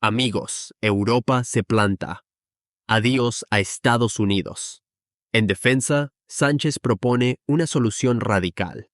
Amigos, Europa se planta. Adiós a Estados Unidos. En defensa, Sánchez propone una solución radical.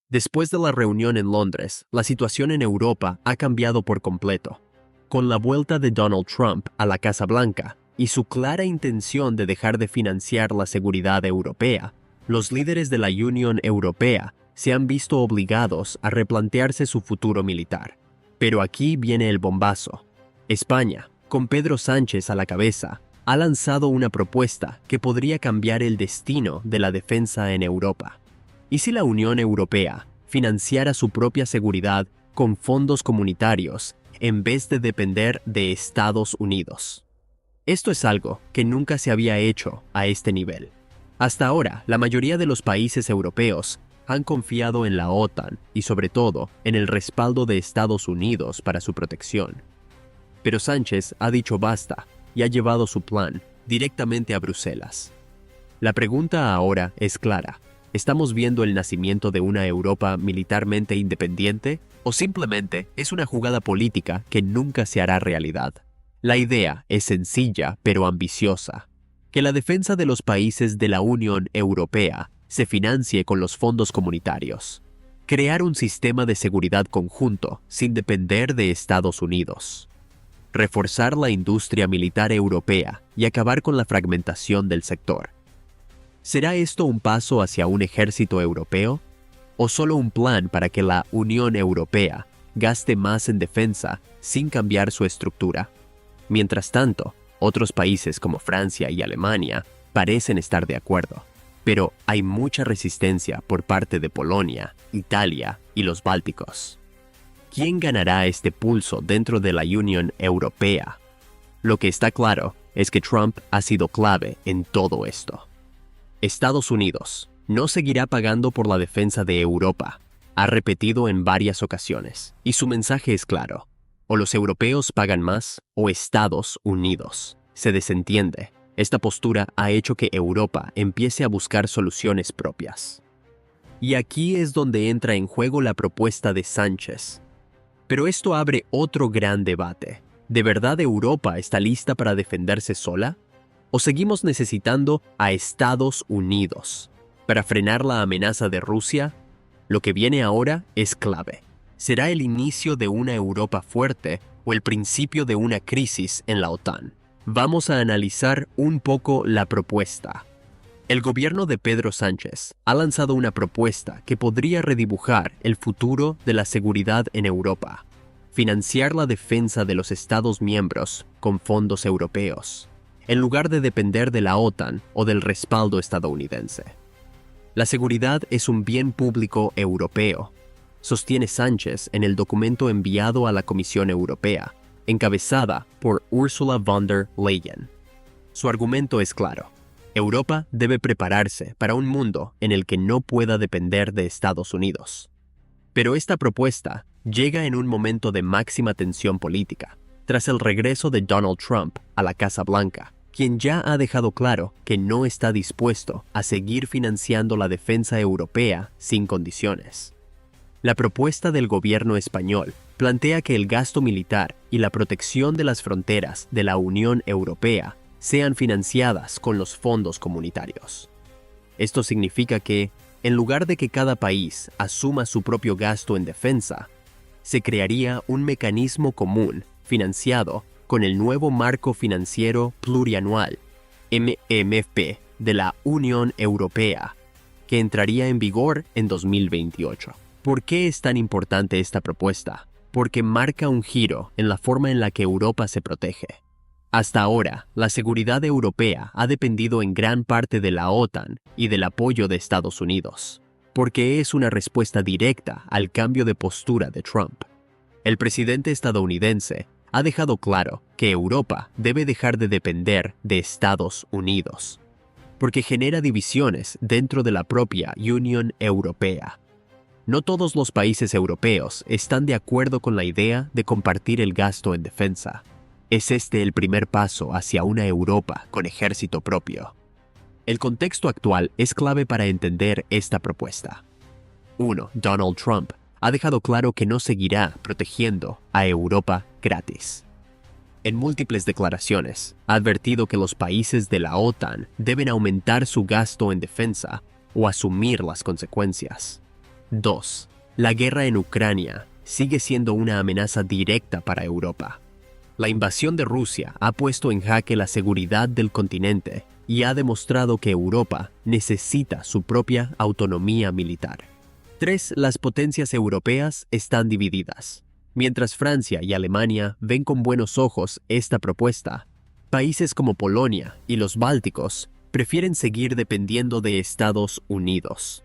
Después de la reunión en Londres, la situación en Europa ha cambiado por completo. Con la vuelta de Donald Trump a la Casa Blanca y su clara intención de dejar de financiar la seguridad europea, los líderes de la Unión Europea se han visto obligados a replantearse su futuro militar. Pero aquí viene el bombazo. España, con Pedro Sánchez a la cabeza, ha lanzado una propuesta que podría cambiar el destino de la defensa en Europa. ¿Y si la Unión Europea financiara su propia seguridad con fondos comunitarios en vez de depender de Estados Unidos? Esto es algo que nunca se había hecho a este nivel. Hasta ahora, la mayoría de los países europeos han confiado en la OTAN y sobre todo en el respaldo de Estados Unidos para su protección. Pero Sánchez ha dicho basta y ha llevado su plan directamente a Bruselas. La pregunta ahora es clara. ¿Estamos viendo el nacimiento de una Europa militarmente independiente o simplemente es una jugada política que nunca se hará realidad? La idea es sencilla pero ambiciosa. Que la defensa de los países de la Unión Europea se financie con los fondos comunitarios. Crear un sistema de seguridad conjunto sin depender de Estados Unidos. Reforzar la industria militar europea y acabar con la fragmentación del sector. ¿Será esto un paso hacia un ejército europeo? ¿O solo un plan para que la Unión Europea gaste más en defensa sin cambiar su estructura? Mientras tanto, otros países como Francia y Alemania parecen estar de acuerdo, pero hay mucha resistencia por parte de Polonia, Italia y los Bálticos. ¿Quién ganará este pulso dentro de la Unión Europea? Lo que está claro es que Trump ha sido clave en todo esto. Estados Unidos no seguirá pagando por la defensa de Europa, ha repetido en varias ocasiones, y su mensaje es claro. O los europeos pagan más o Estados Unidos. Se desentiende. Esta postura ha hecho que Europa empiece a buscar soluciones propias. Y aquí es donde entra en juego la propuesta de Sánchez. Pero esto abre otro gran debate. ¿De verdad Europa está lista para defenderse sola? ¿O seguimos necesitando a Estados Unidos para frenar la amenaza de Rusia? Lo que viene ahora es clave. ¿Será el inicio de una Europa fuerte o el principio de una crisis en la OTAN? Vamos a analizar un poco la propuesta. El gobierno de Pedro Sánchez ha lanzado una propuesta que podría redibujar el futuro de la seguridad en Europa. Financiar la defensa de los Estados miembros con fondos europeos, en lugar de depender de la OTAN o del respaldo estadounidense. La seguridad es un bien público europeo, sostiene Sánchez en el documento enviado a la Comisión Europea, encabezada por Ursula von der Leyen. Su argumento es claro. Europa debe prepararse para un mundo en el que no pueda depender de Estados Unidos. Pero esta propuesta llega en un momento de máxima tensión política, tras el regreso de Donald Trump a la Casa Blanca, quien ya ha dejado claro que no está dispuesto a seguir financiando la defensa europea sin condiciones. La propuesta del gobierno español plantea que el gasto militar y la protección de las fronteras de la Unión Europea sean financiadas con los fondos comunitarios. Esto significa que, en lugar de que cada país asuma su propio gasto en defensa, se crearía un mecanismo común financiado con el nuevo marco financiero plurianual, MMF, de la Unión Europea, que entraría en vigor en 2028. ¿Por qué es tan importante esta propuesta? Porque marca un giro en la forma en la que Europa se protege. Hasta ahora, la seguridad europea ha dependido en gran parte de la OTAN y del apoyo de Estados Unidos, porque es una respuesta directa al cambio de postura de Trump. El presidente estadounidense ha dejado claro que Europa debe dejar de depender de Estados Unidos, porque genera divisiones dentro de la propia Unión Europea. No todos los países europeos están de acuerdo con la idea de compartir el gasto en defensa. ¿Es este el primer paso hacia una Europa con ejército propio? El contexto actual es clave para entender esta propuesta. 1. Donald Trump ha dejado claro que no seguirá protegiendo a Europa gratis. en múltiples declaraciones, ha advertido que los países de la OTAN deben aumentar su gasto en defensa o asumir las consecuencias. 2. La guerra en Ucrania sigue siendo una amenaza directa para Europa. La invasión de Rusia ha puesto en jaque la seguridad del continente y ha demostrado que Europa necesita su propia autonomía militar. 3. Las potencias europeas están divididas. Mientras Francia y Alemania ven con buenos ojos esta propuesta, países como Polonia y los Bálticos prefieren seguir dependiendo de Estados Unidos.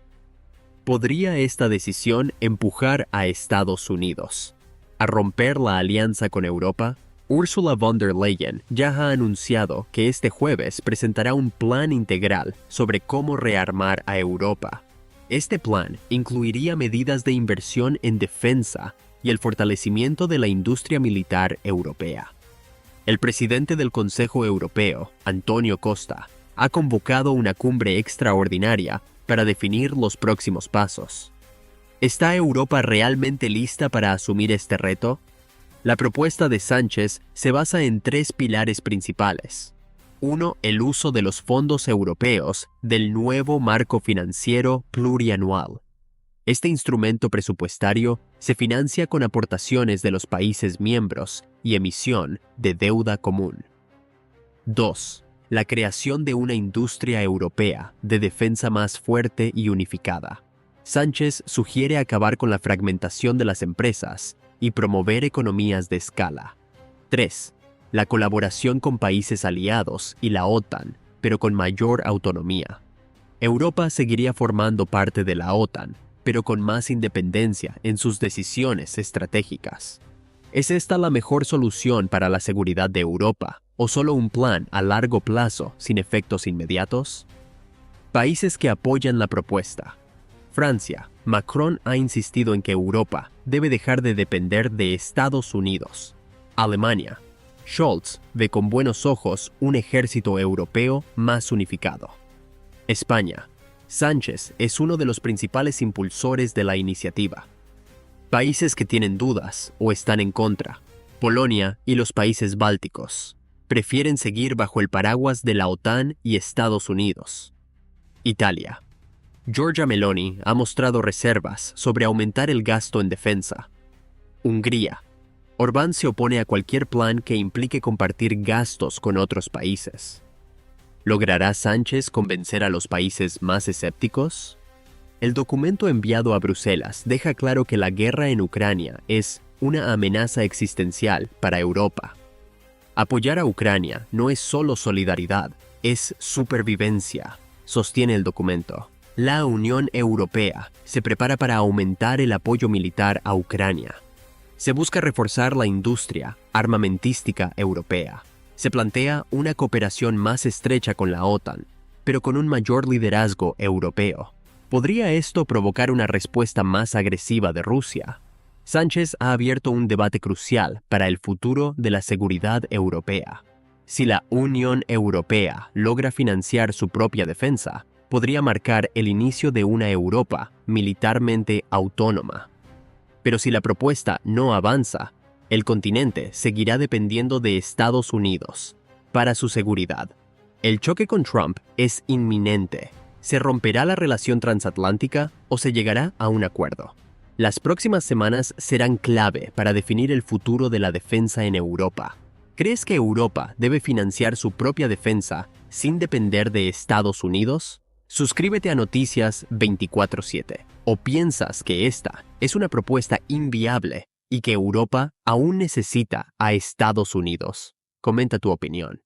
¿Podría esta decisión empujar a Estados Unidos a romper la alianza con Europa? Ursula von der Leyen ya ha anunciado que este jueves presentará un plan integral sobre cómo rearmar a Europa. Este plan incluiría medidas de inversión en defensa y el fortalecimiento de la industria militar europea. El presidente del Consejo Europeo, Antonio Costa, ha convocado una cumbre extraordinaria para definir los próximos pasos. ¿Está Europa realmente lista para asumir este reto? La propuesta de Sánchez se basa en 3 pilares principales. 1. El uso de los fondos europeos del nuevo marco financiero plurianual. Este instrumento presupuestario se financia con aportaciones de los países miembros y emisión de deuda común. 2. La creación de una industria europea de defensa más fuerte y unificada. Sánchez sugiere acabar con la fragmentación de las empresas y promover economías de escala. 3. La colaboración con países aliados y la OTAN, pero con mayor autonomía. Europa seguiría formando parte de la OTAN, pero con más independencia en sus decisiones estratégicas. ¿Es esta la mejor solución para la seguridad de Europa, o solo un plan a largo plazo sin efectos inmediatos? Países que apoyan la propuesta. Francia. Macron ha insistido en que Europa debe dejar de depender de Estados Unidos. Alemania. Scholz ve con buenos ojos un ejército europeo más unificado. España. Sánchez es uno de los principales impulsores de la iniciativa. Países que tienen dudas o están en contra. Polonia y los países bálticos prefieren seguir bajo el paraguas de la OTAN y Estados Unidos. Italia. Giorgia Meloni ha mostrado reservas sobre aumentar el gasto en defensa. Hungría. Orbán se opone a cualquier plan que implique compartir gastos con otros países. ¿Logrará Sánchez convencer a los países más escépticos? El documento enviado a Bruselas deja claro que la guerra en Ucrania es una amenaza existencial para Europa. Apoyar a Ucrania no es solo solidaridad, es supervivencia, sostiene el documento. La Unión Europea se prepara para aumentar el apoyo militar a Ucrania. Se busca reforzar la industria armamentística europea. Se plantea una cooperación más estrecha con la OTAN, pero con un mayor liderazgo europeo. ¿Podría esto provocar una respuesta más agresiva de Rusia? Sánchez ha abierto un debate crucial para el futuro de la seguridad europea. Si la Unión Europea logra financiar su propia defensa, podría marcar el inicio de una Europa militarmente autónoma. Pero si la propuesta no avanza, el continente seguirá dependiendo de Estados Unidos para su seguridad. El choque con Trump es inminente. ¿Se romperá la relación transatlántica o se llegará a un acuerdo? Las próximas semanas serán clave para definir el futuro de la defensa en Europa. ¿Crees que Europa debe financiar su propia defensa sin depender de Estados Unidos? Suscríbete a Noticias 24/7. ¿O piensas que esta es una propuesta inviable y que Europa aún necesita a Estados Unidos? Comenta tu opinión.